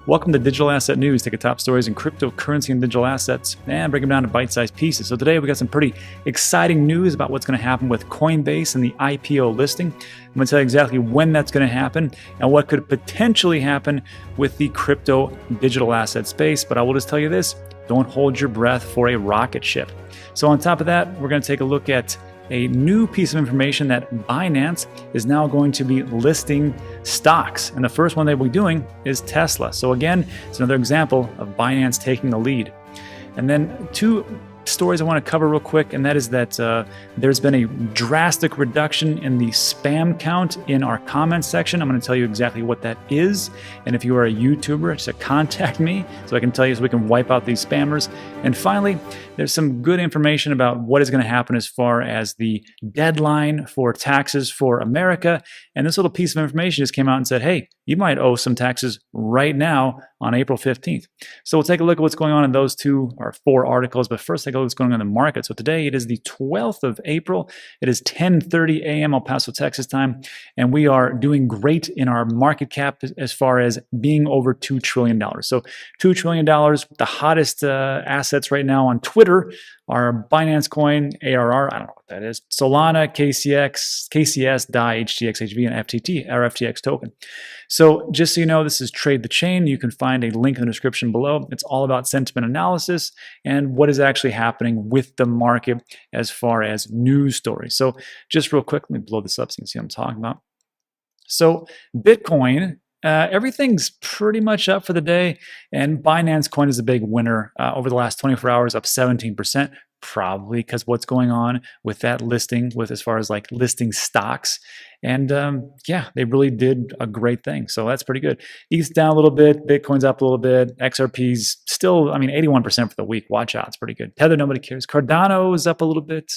Welcome to Digital Asset News. Take the top stories in cryptocurrency and digital assets and break them down to bite-sized pieces. So today we got some pretty exciting news about what's going to happen with Coinbase and the IPO listing. I'm going to tell you exactly when that's going to happen and what could potentially happen with the crypto digital asset space. But I will just tell you this, don't hold your breath for a rocket ship. So on top of that, we're going to take a look at a new piece of information that Binance is now going to be listing stocks. And the first one they will be doing is Tesla. So again, it's another example of Binance taking the lead. And then two stories I want to cover real quick, and that is that there's been a drastic reduction in the spam count in our comments section. I'm going to tell you exactly what that is, and if you are a YouTuber, just contact me so I can tell you so we can wipe out these spammers. And finally, there's some good information about what is going to happen as far as the deadline for taxes for America. And this little piece of information just came out and said, hey, you might owe some taxes right now on April 15th. So we'll take a look at what's going on in those two or four articles. But first, take a look at what's going on in the market. So today it is the 12th of April. It is 10:30 a.m. El Paso, Texas time. And we are doing great in our market cap as far as being over $2 trillion. So $2 trillion, the hottest assets right now on Twitter are Binance Coin, ARR, I don't know what that is, Solana, KCS, DAI, HTX, HV, and FTT, our FTX token. So just so you know, this is Trade the Chain. You can find a link in the description below. It's all about sentiment analysis and what is actually happening with the market as far as news stories. So just real quick, let me blow this up so you can see what I'm talking about. So Bitcoin, everything's pretty much up for the day, and Binance Coin is a big winner over the last 24 hours, up 17%, probably because what's going on with that listing, with as far as like listing stocks. And yeah, they really did a great thing. So that's pretty good. ETH's down a little bit, Bitcoin's up a little bit, XRP's still, 81% for the week. Watch out, it's pretty good. Tether, nobody cares. Cardano is up a little bit.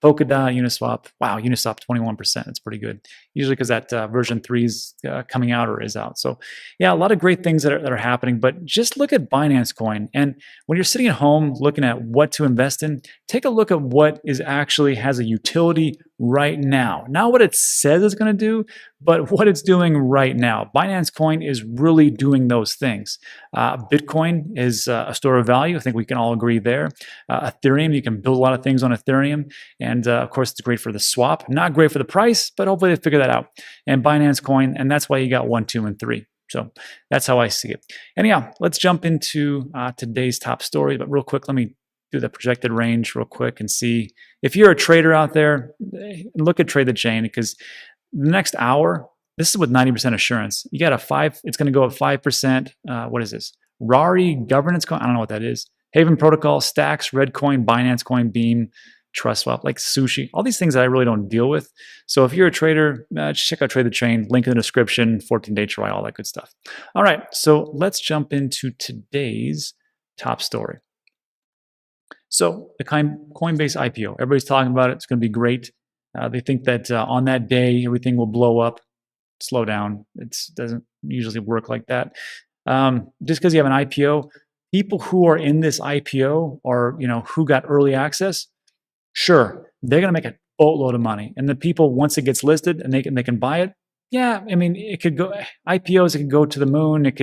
Polkadot, Uniswap, wow, Uniswap 21%. That's pretty good. Usually because that version 3 is coming out or is out. So yeah, a lot of great things that are happening. But just look at Binance Coin. And when you're sitting at home looking at what to invest in, take a look at what is actually has a utility right now. Not what it says it's going to do, but what it's doing right now. Binance Coin is really doing those things. Bitcoin is a store of value. I think we can all agree there. Ethereum, you can build a lot of things on Ethereum. And of course, it's great for the swap. Not great for the price, but hopefully they figure that out. And Binance Coin, and that's why you got 1, 2, and 3. So that's how I see it. Anyhow, let's jump into today's top story. But real quick, let me do the projected range real quick and see if you're a trader out there, look at Trade the Chain, because the next hour, this is with 90% assurance. You got it's going to go up 5%. What is this? Rari governance coin. I don't know what that is. Haven Protocol, Stacks, Redcoin, Binance Coin, Beam, Trust Swap, like Sushi, all these things that I really don't deal with. So if you're a trader, just check out Trade the Chain, link in the description, 14-day trial, all that good stuff. All right, so let's jump into today's top story. So the Coinbase IPO, everybody's talking about it. It's going to be great. They think that on that day, everything will blow up, slow down. It doesn't usually work like that. Just because you have an IPO, people who are in this IPO or who got early access, sure, they're going to make a boatload of money. And the people, once it gets listed and they can buy it, yeah, it could go IPOs. It could go to the moon. It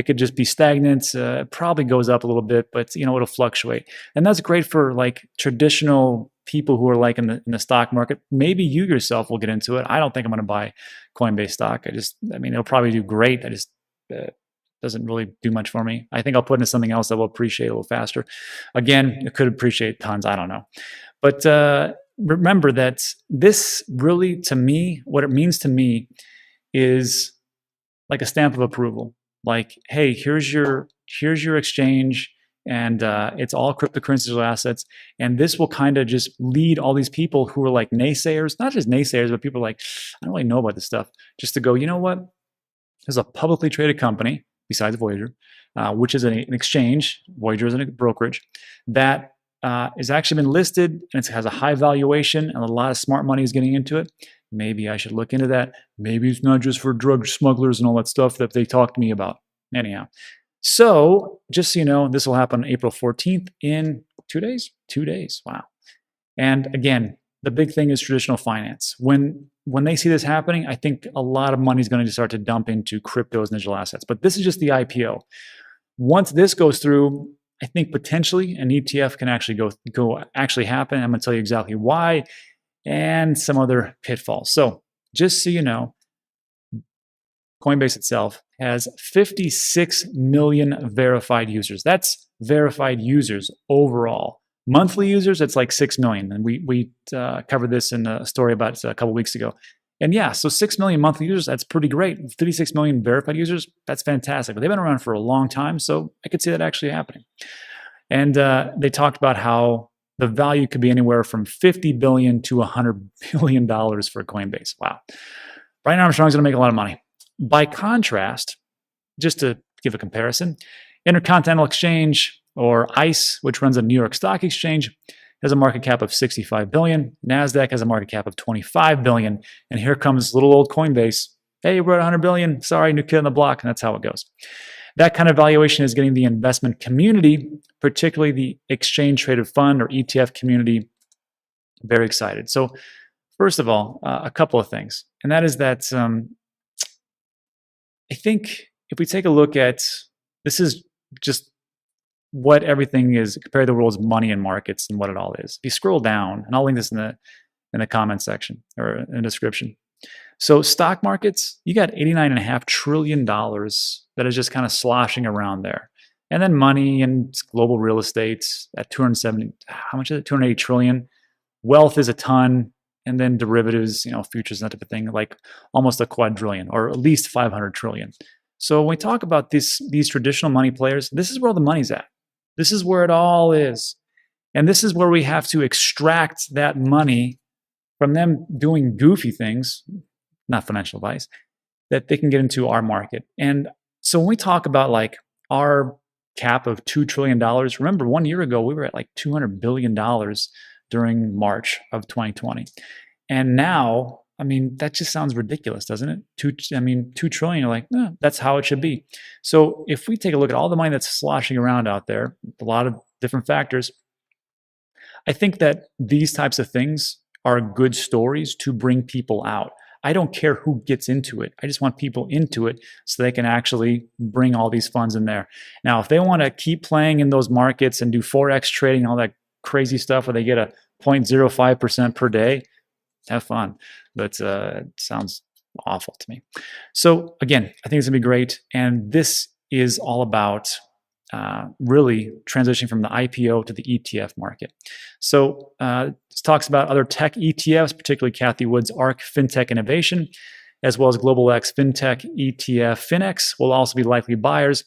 could just be stagnant. It probably goes up a little bit, but it'll fluctuate, and that's great for like traditional people who are like in the stock market. Maybe you yourself will get into it. I don't think I'm going to buy Coinbase stock. It'll probably do great. Doesn't really do much for me. I think I'll put into something else that will appreciate a little faster. Again, it could appreciate tons. I don't know, but remember that this really, to me, what it means to me is like a stamp of approval. Like, hey, here's your exchange, and it's all cryptocurrencies or assets, and this will kind of just lead all these people who are like naysayers, not just naysayers, but people like, I don't really know about this stuff, just to go, you know what? There's a publicly traded company besides Voyager, which is an exchange. Voyager is a brokerage that has actually been listed, and it has a high valuation, and a lot of smart money is getting into it. Maybe I should look into that. Maybe it's not just for drug smugglers and all that stuff that they talked to me about. Anyhow, so just so you know, this will happen on April 14th in 2 days. 2 days, wow. And again, the big thing is traditional finance. When when they see this happening, I think a lot of money is going to start to dump into cryptos and digital assets. But this is just the IPO. Once this goes through, I think potentially an ETF can actually actually happen. I'm going to tell you exactly why and some other pitfalls. So just so you know, Coinbase itself has 56 million verified users. That's verified users overall. Monthly users, it's like 6 million. And we covered this in a story about a couple weeks ago. And yeah, so 6 million monthly users, that's pretty great. 36 million verified users, that's fantastic. But they've been around for a long time, so I could see that actually happening. And they talked about how the value could be anywhere from $50 billion to $100 billion for Coinbase. Wow. Brian Armstrong's going to make a lot of money. By contrast, just to give a comparison, Intercontinental Exchange, or ICE, which runs a New York Stock Exchange, has a market cap of $65 billion. NASDAQ has a market cap of $25 billion. And here comes little old Coinbase. Hey, we're at $100 billion. Sorry, new kid on the block. And that's how it goes. That kind of valuation is getting the investment community, particularly the exchange-traded fund or ETF community, very excited. So first of all, a couple of things. And that is that I think if we take a look at, this is just what everything is compared to the world's money and markets and what it all is. If you scroll down, and I'll link this in the comment section or in the description. So stock markets, you got $89.5 trillion that is just kind of sloshing around there. And then money and global real estate at 270, how much is it? 280 trillion. Wealth is a ton. And then derivatives, futures, that type of thing, like almost a quadrillion or at least 500 trillion. So when we talk about these traditional money players, this is where all the money's at. This is where it all is. And this is where we have to extract that money from them doing goofy things, not financial advice, that they can get into our market. And so when we talk about like our cap of $2 trillion, remember 1 year ago, we were at like $200 billion during March of 2020. And now, I mean, that just sounds ridiculous, doesn't it? 2 trillion, you're like, that's how it should be. So if we take a look at all the money that's sloshing around out there, a lot of different factors, I think that these types of things are good stories to bring people out. I don't care who gets into it. I just want people into it so they can actually bring all these funds in there. Now, if they want to keep playing in those markets and do Forex trading and all that crazy stuff where they get a 0.05% per day, have fun. But it sounds awful to me. So again, I think it's going to be great. And this is all about really transitioning from the IPO to the ETF market. So this talks about other tech ETFs, particularly Kathy Wood's ARK FinTech Innovation, as well as Global X FinTech ETF FinX will also be likely buyers.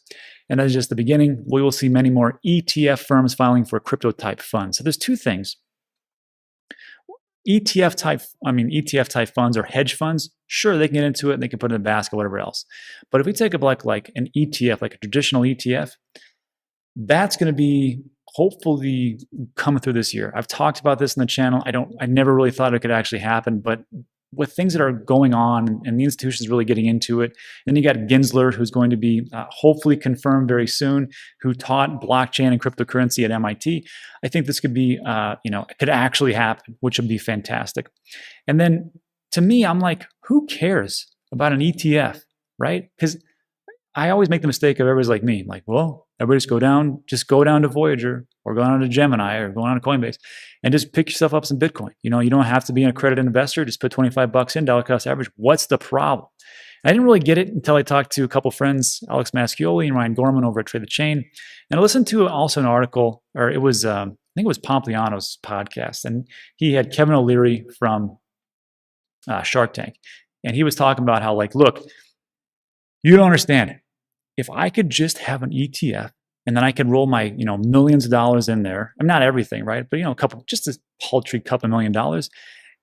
And that is just the beginning. We will see many more ETF firms filing for crypto type funds. So there's two things. ETF type funds or hedge funds, sure, they can get into it and they can put it in a basket, whatever else. But if we take a like an ETF, like a traditional ETF, that's going to be hopefully coming through this year. I've talked about this in the channel. I never really thought it could actually happen, but with things that are going on and the institutions really getting into it, then you got Gensler, who's going to be hopefully confirmed very soon, who taught blockchain and cryptocurrency at MIT. I think this could be, it could actually happen, which would be fantastic. And then to me, I'm like, who cares about an ETF, right? Because I always make the mistake of everybody's like me, like, well, everybody just go down to Voyager or go down to Gemini or go down to Coinbase and just pick yourself up some Bitcoin. You don't have to be an accredited investor. Just put $25 in, dollar cost average. What's the problem? And I didn't really get it until I talked to a couple friends, Alex Mascioli and Ryan Gorman over at Trade the Chain. And I listened to also an article, or it was, I think it was Pompliano's podcast. And he had Kevin O'Leary from Shark Tank. And he was talking about how, like, look, you don't understand it. If I could just have an ETF and then I could roll my, millions of dollars in there, not everything, right? But, just a paltry couple $1 million.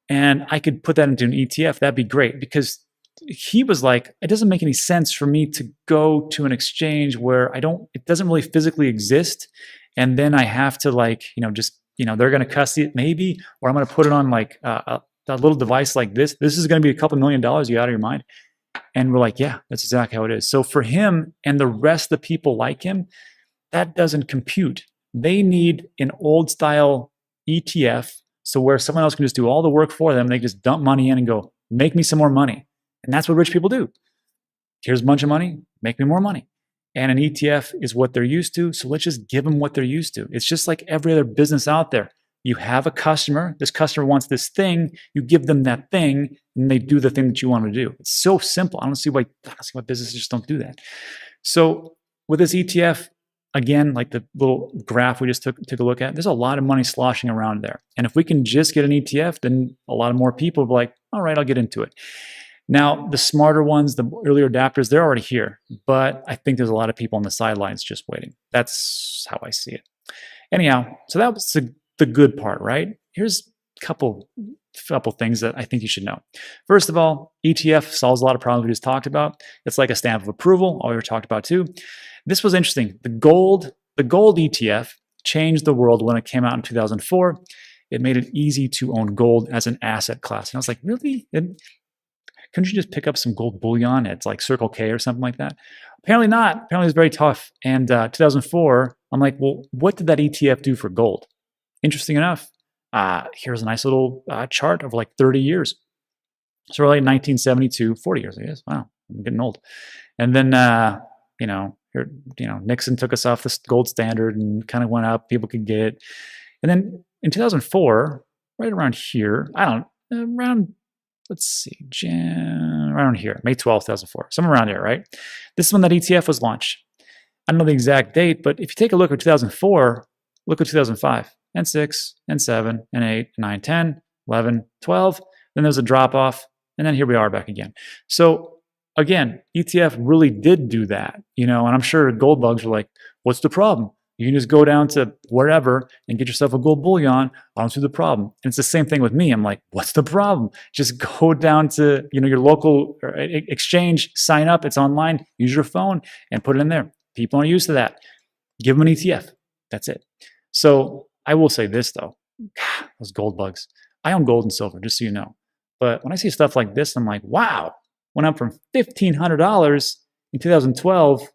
And I could put that into an ETF, that'd be great. Because he was like, it doesn't make any sense for me to go to an exchange where it doesn't really physically exist. And then I have to they're going to custody it maybe, or I'm going to put it on like a little device like this. This is going to be a couple $1 million. You out of your mind? And we're like, yeah, that's exactly how it is. So for him and the rest of the people like him, that doesn't compute. They need an old style ETF, so where someone else can just do all the work for them. They just dump money in and go, make me some more money. And that's what rich people do. Here's a bunch of money, make me more money. And an ETF is what they're used to. So let's just give them what they're used to. It's just like every other business out there. You have a customer, this customer wants this thing, you give them that thing, and they do the thing that you want to do. It's so simple. I don't see why businesses just don't do that. So with this ETF, again, like the little graph we just took a look at, there's a lot of money sloshing around there. And if we can just get an ETF, then a lot of more people will be like, all right, I'll get into it. Now, the smarter ones, the earlier adapters, they're already here. But I think there's a lot of people on the sidelines just waiting. That's how I see it. Anyhow, so that was the good part, right? Here's a couple things that I think you should know. First of all, ETF solves a lot of problems we just talked about. It's like a stamp of approval, all we were talked about too. This was interesting. The gold ETF changed the world when it came out in 2004. It made it easy to own gold as an asset class. And I was like, really? Couldn't you just pick up some gold bullion at like Circle K or something like that? Apparently not. Apparently it's very tough. And 2004, I'm like, well, what did that ETF do for gold? Interesting enough, here's a nice little chart of like 30 years. So we're like 1972, 40 years, I guess. Wow, I'm getting old. And then, Nixon took us off the gold standard and kind of went up. People could get it. And then in 2004, right around here, around here, May 12th, 2004, somewhere around here, right? This is when that ETF was launched. I don't know the exact date, but if you take a look at 2004, look at 2005. And 6, and 7, and 8, 9, 10, 11, 12. Then there's a drop off, and then here we are back again. So again, ETF really did do that, and I'm sure gold bugs were like, what's the problem? You can just go down to wherever and get yourself a gold bullion. I don't see the problem. And it's the same thing with me. I'm like, what's the problem? Just go down to your local exchange, sign up. It's online. Use your phone and put it in there. People are used to that. Give them an ETF. That's it. So I will say this though, those gold bugs. I own gold and silver, just so you know. But when I see stuff like this, I'm like, wow, went up from $1,500 in 2012,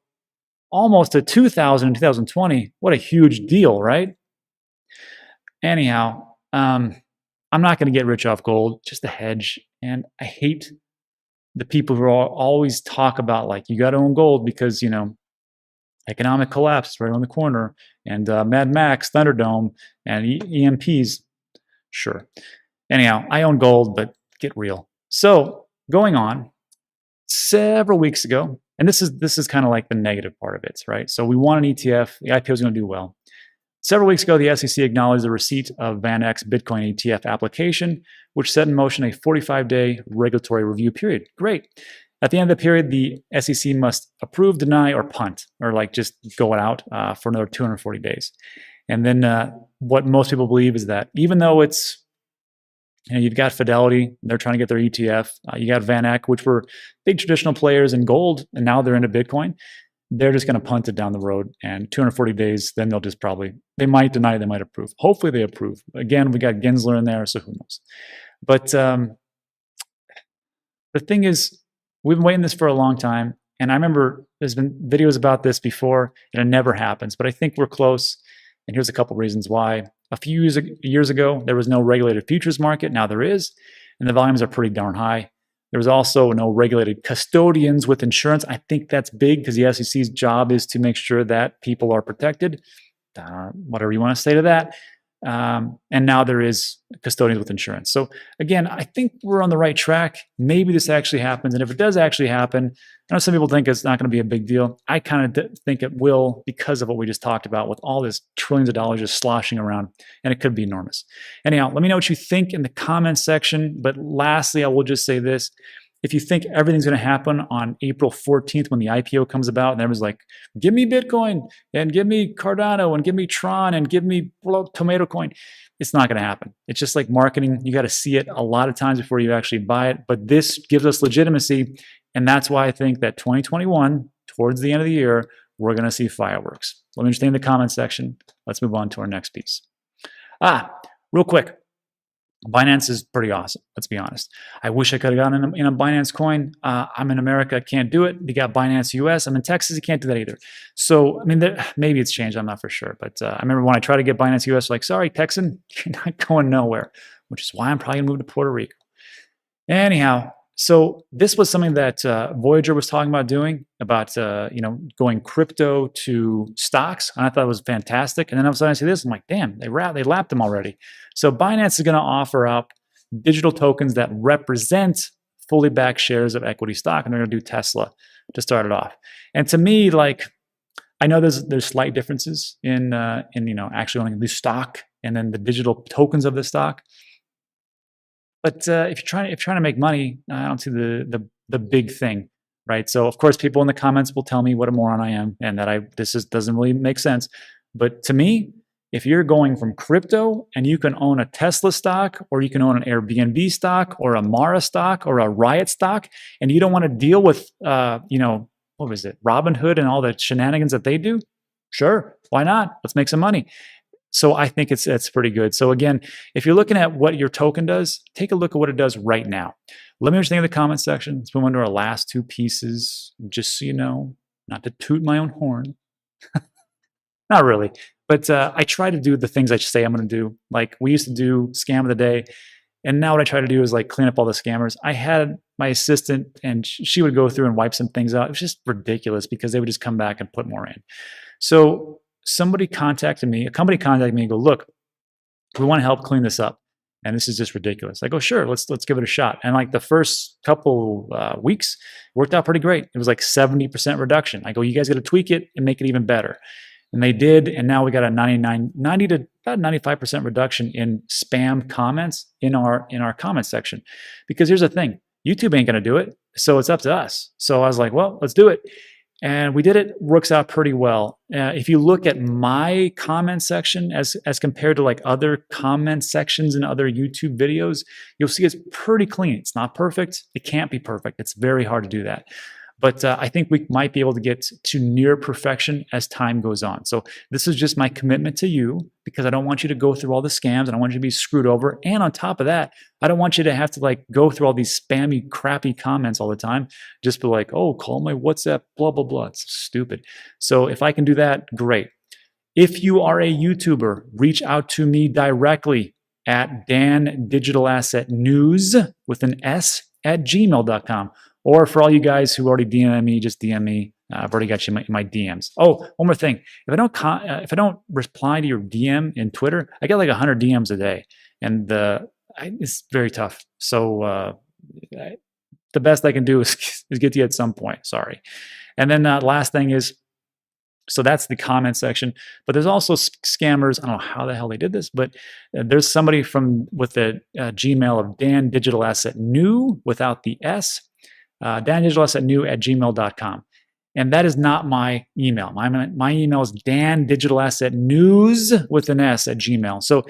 almost to $2,000 in 2020. What a huge deal, right? Anyhow, I'm not going to get rich off gold, just a hedge. And I hate the people who always talk about like, you got to own gold because, economic collapse is right on the corner, and Mad Max, Thunderdome, and EMPs. Sure. Anyhow, I own gold, but get real. So going on, several weeks ago, and this is kind of like the negative part of it, right? So we want an ETF. The IPO is going to do well. Several weeks ago, the SEC acknowledged the receipt of Van Eck's Bitcoin ETF application, which set in motion a 45-day regulatory review period. Great. At the end of the period, the SEC must approve, deny, or punt, or like just go out for another 240 days. And then what most people believe is that even though it's, you've got Fidelity, they're trying to get their ETF. You got Van Eck, which were big traditional players in gold, and now they're into Bitcoin. They're just going to punt it down the road, and 240 days, then they'll just they might deny, they might approve. Hopefully they approve. Again, we got Gensler in there, so who knows. But the thing is, we've been waiting this for a long time, and I remember there's been videos about this before, and it never happens, but I think we're close, and here's a couple reasons why. A few years ago, there was no regulated futures market. Now there is, and the volumes are pretty darn high. There was also no regulated custodians with insurance. I think that's big because the SEC's job is to make sure that people are protected, whatever you want to say to that. And now there is custodians with insurance. So again, I think we're on the right track. Maybe this actually happens. And if it does actually happen, I know some people think it's not going to be a big deal. I kind of think it will because of what we just talked about with all this trillions of dollars just sloshing around, and it could be enormous. Anyhow, let me know what you think in the comments section. But lastly, I will just say this. If you think everything's going to happen on April 14th when the IPO comes about and everyone's like, give me Bitcoin and give me Cardano and give me Tron and give me Tomato Coin, it's not going to happen. It's just like marketing. You got to see it a lot of times before you actually buy it. But this gives us legitimacy. And that's why I think that 2021, towards the end of the year, we're going to see fireworks. Let me understand in the comment section. Let's move on to our next piece. Real quick. Binance is pretty awesome. Let's be honest. I wish I could have gotten in a Binance coin. I'm in America. I can't do it. You got Binance US. I'm in Texas. You can't do that either. So, I mean, maybe it's changed. I'm not for sure. But I remember when I tried to get Binance US, like, sorry, Texan, you're not going nowhere, which is why I'm probably going to move to Puerto Rico. Anyhow, so this was something that Voyager was talking about doing, about going crypto to stocks, and I thought it was fantastic. And then all of a sudden I see this, I'm like, damn, they lapped them already. So Binance is going to offer up digital tokens that represent fully backed shares of equity stock, and they're going to do Tesla to start it off. And to me, like, I know there's slight differences in actually owning the stock and then the digital tokens of the stock. But if you're trying to make money, I don't see the big thing, right? So of course, people in the comments will tell me what a moron I am and that doesn't really make sense. But to me, if you're going from crypto and you can own a Tesla stock, or you can own an Airbnb stock, or a Mara stock, or a Riot stock, and you don't want to deal with what was it, Robinhood and all the shenanigans that they do, sure, why not? Let's make some money. So I think it's pretty good. So again, if you're looking at what your token does, take a look at what it does right now. Let me know what you think in the comment section. Let's move on to our last two pieces, just so you know, not to toot my own horn. Not really, but I try to do the things I say I'm going to do. Like we used to do scam of the day, and now what I try to do is like clean up all the scammers. I had my assistant, and she would go through and wipe some things out. It was just ridiculous because they would just come back and put more in. So a company contacted me and go, look, we want to help clean this up. And this is just ridiculous. I go, sure, let's give it a shot. And like the first couple weeks worked out pretty great. It was like 70% reduction. I go, you guys got to tweak it and make it even better. And they did. And now we got a 90 to about 95% reduction in spam comments in our comment section. Because here's the thing, YouTube ain't going to do it. So it's up to us. So I was like, well, let's do it. And we did it, works out pretty well. If you look at my comment section as compared to like other comment sections in other YouTube videos, you'll see it's pretty clean. It's not perfect. It can't be perfect. It's very hard to do that. But I think we might be able to get to near perfection as time goes on. So this is just my commitment to you, because I don't want you to go through all the scams. I don't want you to be screwed over. And on top of that, I don't want you to have to like go through all these spammy, crappy comments all the time. Just be like, oh, call my WhatsApp, blah, blah, blah. It's stupid. So if I can do that, great. If you are a YouTuber, reach out to me directly at Dan Digital Asset News with an S at gmail.com. Or for all you guys who already DM me, just DM me. I've already got you in my DMs. Oh, one more thing. If I don't reply to your DM in Twitter, I get like 100 DMs a day, and it's very tough. So the best I can do is get to you at some point. Sorry. And then last thing is, so that's the comment section. But there's also scammers. I don't know how the hell they did this, but there's somebody with the Gmail of Dan Digital Asset New without the S. dandigitalassetnew@gmail.com. And that is not my email. My email is dandigitalassetnews with an S at Gmail. So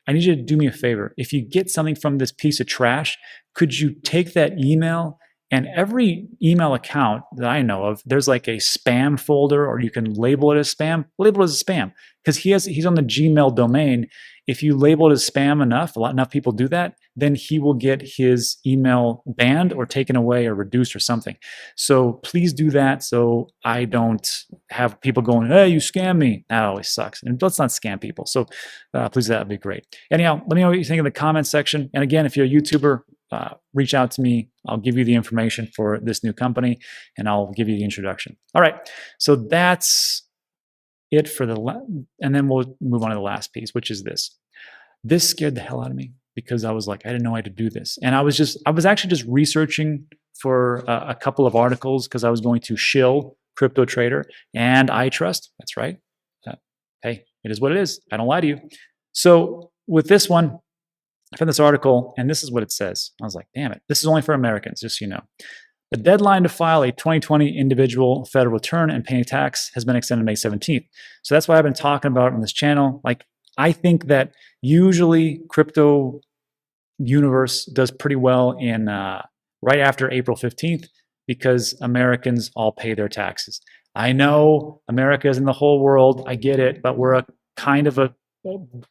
I need you to do me a favor. If you get something from this piece of trash, could you take that email, and every email account that I know of, there's like a spam folder, or you can label it as spam. Label it as spam, because he's on the Gmail domain. If you label it as spam enough people do that, then he will get his email banned or taken away or reduced or something. So please do that, so I don't have people going, hey, you scam me. That always sucks. And let's not scam people. So please, that would be great. Anyhow, let me know what you think in the comments section. And again, if you're a YouTuber, reach out to me. I'll give you the information for this new company, and I'll give you the introduction. All right, so that's it for and then we'll move on to the last piece, which is this. This scared the hell out of me, because I was like, I didn't know I had to do this. And I was actually just researching for a couple of articles, because I was going to shill Crypto Trader and iTrust. That's right. Hey, it is what it is. I don't lie to you. So with this one, I found this article, and this is what it says. I was like, damn it. This is only for Americans, just so you know. The deadline to file a 2020 individual federal return and pay tax has been extended May 17th. So that's why I've been talking about it on this channel. Like, I think that usually crypto universe does pretty well in right after April 15th, because Americans all pay their taxes. I know America is in the whole world. I get it, but we're a kind of a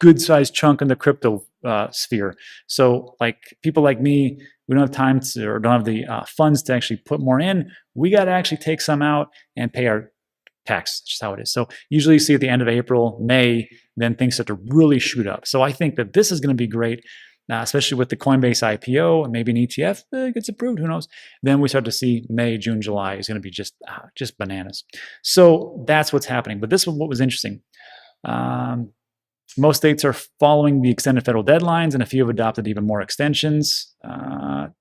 good-sized chunk in the crypto sphere. So like people like me, we don't have time to, or don't have the funds to actually put more in. We got to actually take some out and pay our tax. That's just how it is. So usually you see at the end of April, May, then things start to really shoot up. So I think that this is going to be great. especially with the Coinbase IPO and maybe an ETF gets approved, who knows? Then we start to see May, June, July is going to be just bananas. So that's what's happening. But this was what was interesting. Most states are following the extended federal deadlines, and a few have adopted even more extensions.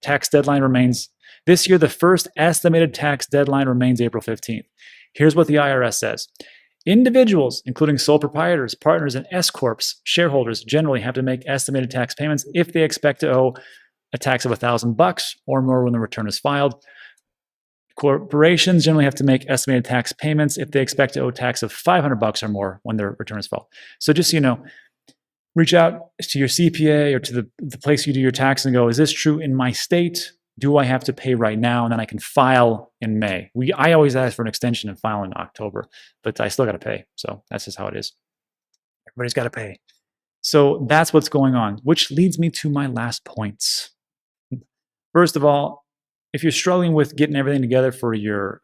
Tax deadline remains this year. The first estimated tax deadline remains April 15th. Here's what the IRS says. Individuals, including sole proprietors, partners, and S-corps, shareholders generally have to make estimated tax payments if they expect to owe a tax of $1,000 or more when the return is filed. Corporations generally have to make estimated tax payments if they expect to owe tax of $500 or more when their return is filed. So just so you know, reach out to your CPA or to the place you do your tax and go, is this true in my state? Do I have to pay right now? And then I can file in May. I always ask for an extension and file in October, but I still got to pay. So that's just how it is. Everybody's got to pay. So that's what's going on, which leads me to my last points. First of all, if you're struggling with getting everything together for your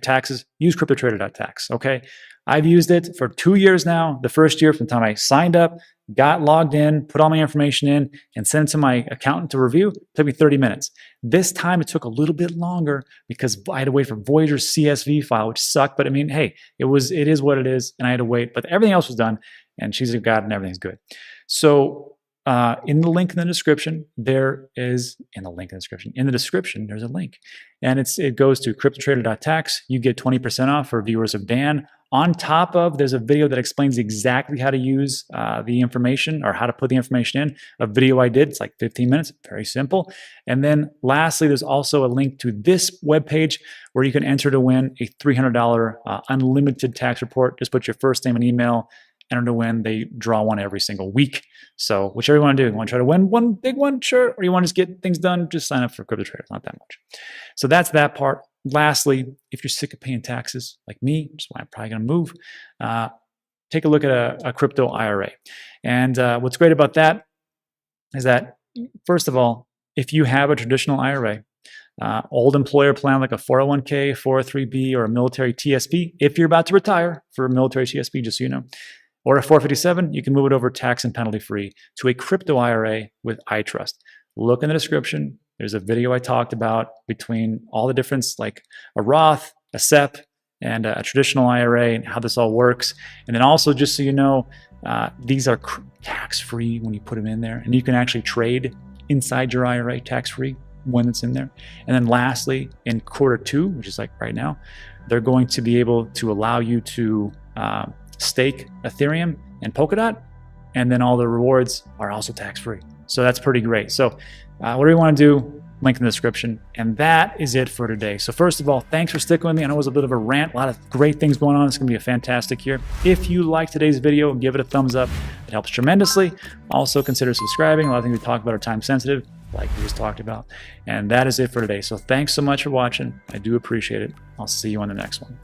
taxes, use CryptoTrader.tax, okay? I've used it for 2 years now. The first year from the time I signed up, got logged in, put all my information in, and sent it to my accountant to review. It took me 30 minutes. This time it took a little bit longer because I had to wait for Voyager's CSV file, which sucked. But I mean, hey, it is what it is, and I had to wait. But everything else was done, and she's a god, and everything's good. So in the link in the description, in the description, there's a link. And it goes to CryptoTrader.tax. You get 20% off for viewers of Dan. On top of, there's a video that explains exactly how to use the information or how to put the information in. A video I did, it's like 15 minutes, very simple. And then lastly, there's also a link to this webpage where you can enter to win a $300 unlimited tax report. Just put your first name and email, enter to win. They draw one every single week. So whichever you want to do, you want to try to win one big one, sure, or you want to just get things done, just sign up for CryptoTrader. It's not that much. So that's that part. Lastly, if you're sick of paying taxes like me, which is why I'm probably going to move, take a look at a crypto IRA. And what's great about that is that, first of all, if you have a traditional IRA, old employer plan like a 401k, 403b, or a military TSP, if you're about to retire for a military TSP, just so you know, or a 457, you can move it over tax and penalty free to a crypto IRA with iTrust. Look in the description. There's a video I talked about between all the difference, like a Roth, a SEP, and a traditional IRA, and how this all works. And then also, just so you know, these are tax-free when you put them in there, and you can actually trade inside your IRA tax-free when it's in there. And then lastly, in Q2, which is like right now, they're going to be able to allow you to stake Ethereum and Polkadot, and then all the rewards are also tax-free. So that's pretty great. So whatever you want to do, link in the description. And that is it for today. So first of all, thanks for sticking with me. I know it was a bit of a rant, a lot of great things going on. It's going to be a fantastic year. If you liked today's video, give it a thumbs up. It helps tremendously. Also consider subscribing. A lot of things we talk about are time sensitive, like we just talked about. And that is it for today. So thanks so much for watching. I do appreciate it. I'll see you on the next one.